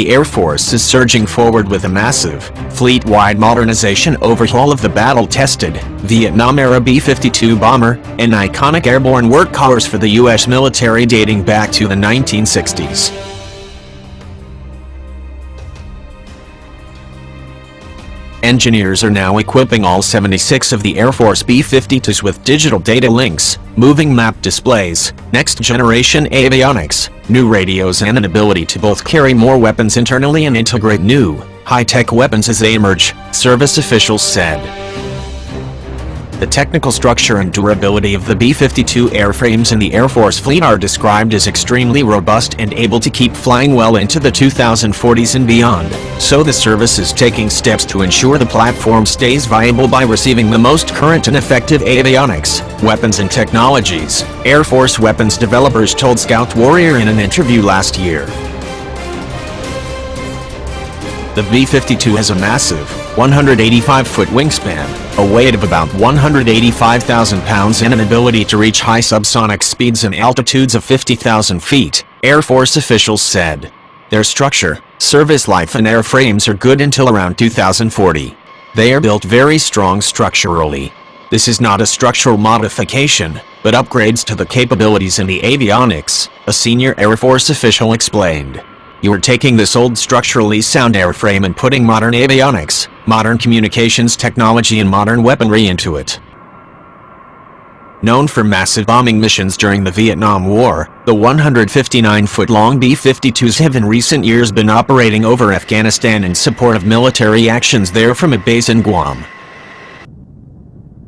The Air Force is surging forward with a massive, fleet-wide modernization overhaul of the battle-tested, Vietnam-era B-52 bomber, an iconic airborne workhorse for the U.S. military dating back to the 1960s. Engineers are now equipping all 76 of the Air Force B-52s with digital data links, moving map displays, next-generation avionics, new radios and an ability to both carry more weapons internally and integrate new, high-tech weapons as they emerge, service officials said. The technical structure and durability of the B-52 airframes in the Air Force fleet are described as extremely robust and able to keep flying well into the 2040s and beyond, so the service is taking steps to ensure the platform stays viable by receiving the most current and effective avionics, weapons and technologies, Air Force weapons developers told Scout Warrior in an interview last year. The B-52 has a massive, 185-foot wingspan, a weight of about 185,000 pounds and an ability to reach high subsonic speeds and altitudes of 50,000 feet, Air Force officials said. Their structure, service life and airframes are good until around 2040. They are built very strong structurally. This is not a structural modification, but upgrades to the capabilities in the avionics, a senior Air Force official explained. You are taking this old structurally sound airframe and putting modern avionics, modern communications technology and modern weaponry into it. Known for massive bombing missions during the Vietnam War, the 159-foot-long B-52s have in recent years been operating over Afghanistan in support of military actions there from a base in Guam.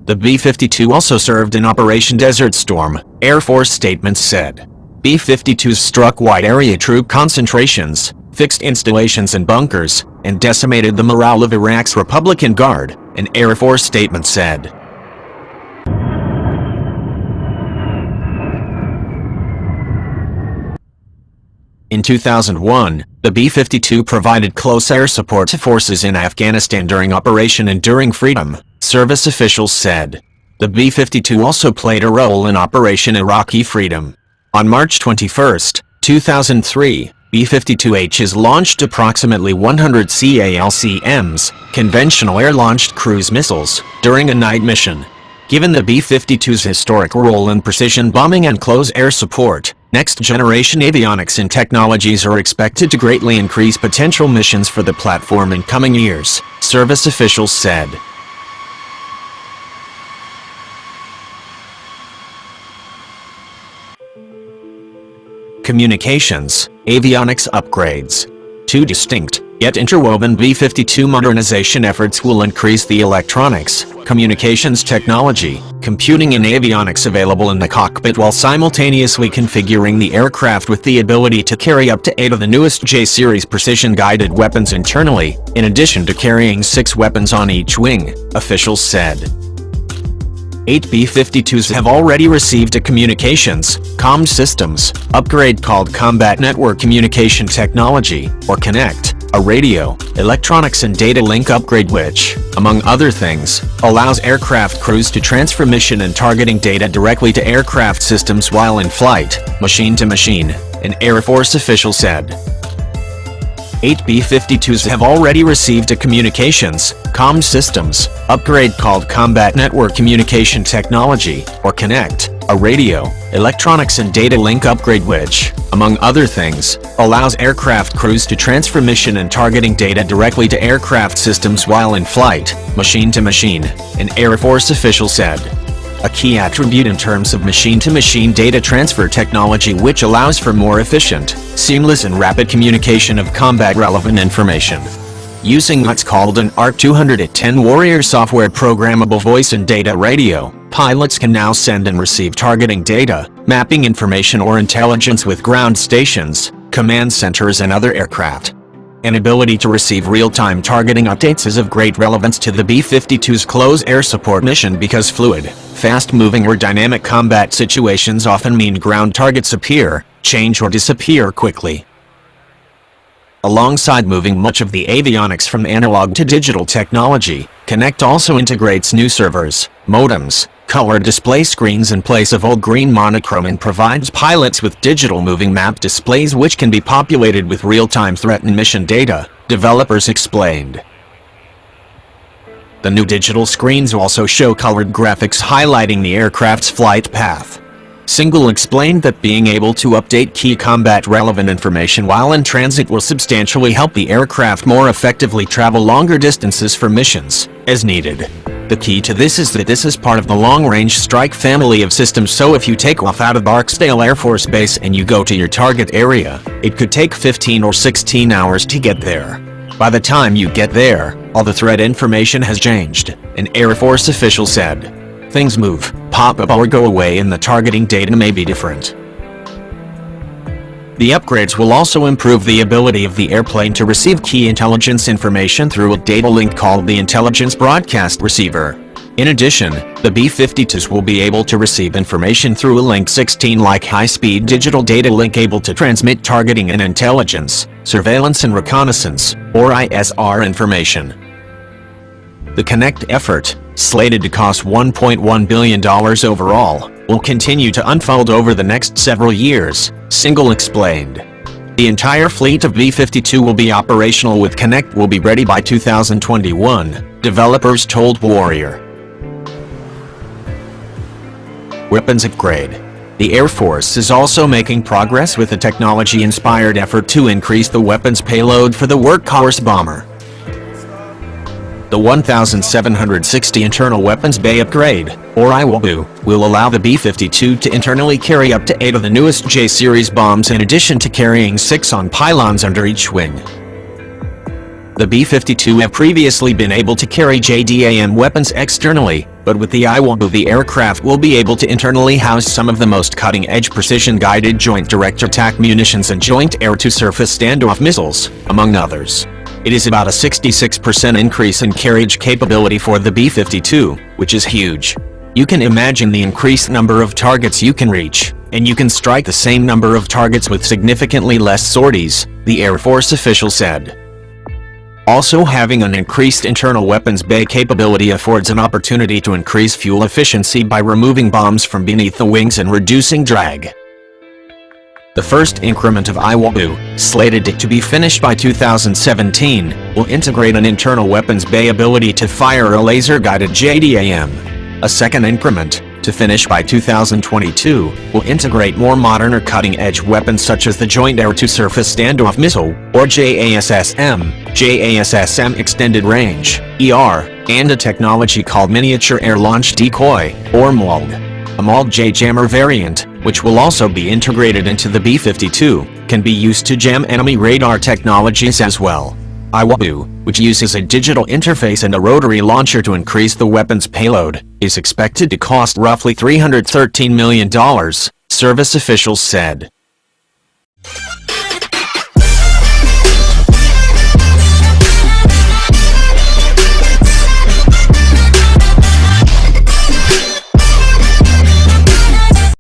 The B-52 also served in Operation Desert Storm, Air Force statements said. B-52s struck wide-area troop concentrations, fixed installations and bunkers, and decimated the morale of Iraq's Republican Guard, an Air Force statement said. In 2001, the B-52 provided close air support to forces in Afghanistan during Operation Enduring Freedom, service officials said. The B-52 also played a role in Operation Iraqi Freedom. On March 21, 2003, B-52Hs launched approximately 100 CALCMs, conventional air-launched cruise missiles, during a night mission. Given the B-52's historic role in precision bombing and close air support, next-generation avionics and technologies are expected to greatly increase potential missions for the platform in coming years, service officials said. Communications, avionics upgrades. Two distinct, yet interwoven B-52 modernization efforts will increase the electronics, communications technology, computing and avionics available in the cockpit while simultaneously configuring the aircraft with the ability to carry up to 8 of the newest J-series precision-guided weapons internally, in addition to carrying 6 weapons on each wing, officials said. 8 B-52s have already received a communications, comm systems, upgrade called Combat Network Communication Technology, or Connect, a radio, electronics and data link upgrade which, among other things, allows aircraft crews to transfer mission and targeting data directly to aircraft systems while in flight, machine to machine, an Air Force official said. 8 B-52s have already received a communications, comm systems, upgrade called Combat Network Communication Technology, or Connect, a radio, electronics and data link upgrade which, among other things, allows aircraft crews to transfer mission and targeting data directly to aircraft systems while in flight, machine to machine, an Air Force official said. A key attribute in terms of machine-to-machine data transfer technology which allows for more efficient, seamless and rapid communication of combat-relevant information. Using what's called an ARC-210 Warrior software programmable voice and data radio, pilots can now send and receive targeting data, mapping information or intelligence with ground stations, command centers and other aircraft. An ability to receive real-time targeting updates is of great relevance to the B-52's close air support mission because fluid, fast-moving or dynamic combat situations often mean ground targets appear, change or disappear quickly. Alongside moving much of the avionics from analog to digital technology, Connect also integrates new servers, modems, color display screens in place of old green monochrome, and provides pilots with digital moving map displays which can be populated with real-time threat and mission data, developers explained. The new digital screens also show colored graphics highlighting the aircraft's flight path. Single explained that being able to update key combat-relevant information while in transit will substantially help the aircraft more effectively travel longer distances for missions, as needed. The key to this is that this is part of the long-range strike family of systems, so if you take off out of Barksdale Air Force Base and you go to your target area, it could take 15 or 16 hours to get there. By the time you get there, all the threat information has changed, an Air Force official said. Things move, pop up or go away, and the targeting data may be different. The upgrades will also improve the ability of the airplane to receive key intelligence information through a data link called the Intelligence Broadcast Receiver. In addition, the B-52s will be able to receive information through a Link 16 like high-speed digital data link able to transmit targeting and intelligence, surveillance and reconnaissance, or ISR information. The Connect effort, slated to cost $1.1 billion overall, will continue to unfold over the next several years, Single explained. The entire fleet of B-52 will be operational with Connect will be ready by 2021, developers told Warrior. Weapons upgrade. The Air Force is also making progress with a technology-inspired effort to increase the weapons payload for the workhorse bomber. The 1760 Internal Weapons Bay Upgrade, or IWB, will allow the B-52 to internally carry up to 8 of the newest J-series bombs in addition to carrying 6 on pylons under each wing. The B-52 have previously been able to carry JDAM weapons externally, but with the IWB the aircraft will be able to internally house some of the most cutting-edge precision-guided Joint Direct Attack munitions and Joint Air-to-Surface Standoff missiles, among others. It is about a 66% increase in carriage capability for the B-52, which is huge. You can imagine the increased number of targets you can reach, and you can strike the same number of targets with significantly less sorties, the Air Force official said. Also, having an increased internal weapons bay capability affords an opportunity to increase fuel efficiency by removing bombs from beneath the wings and reducing drag. The first increment of IWB, slated to be finished by 2017, will integrate an internal weapons bay ability to fire a laser-guided JDAM. A second increment, to finish by 2022, will integrate more modern or cutting-edge weapons such as the Joint Air-to-Surface Standoff Missile, or JASSM, JASSM Extended Range, ER, and a technology called Miniature Air Launch Decoy, or MALD. A MALD J-Jammer variant, which will also be integrated into the B-52, can be used to jam enemy radar technologies as well. IWB, which uses a digital interface and a rotary launcher to increase the weapon's payload, is expected to cost roughly $313 million, service officials said.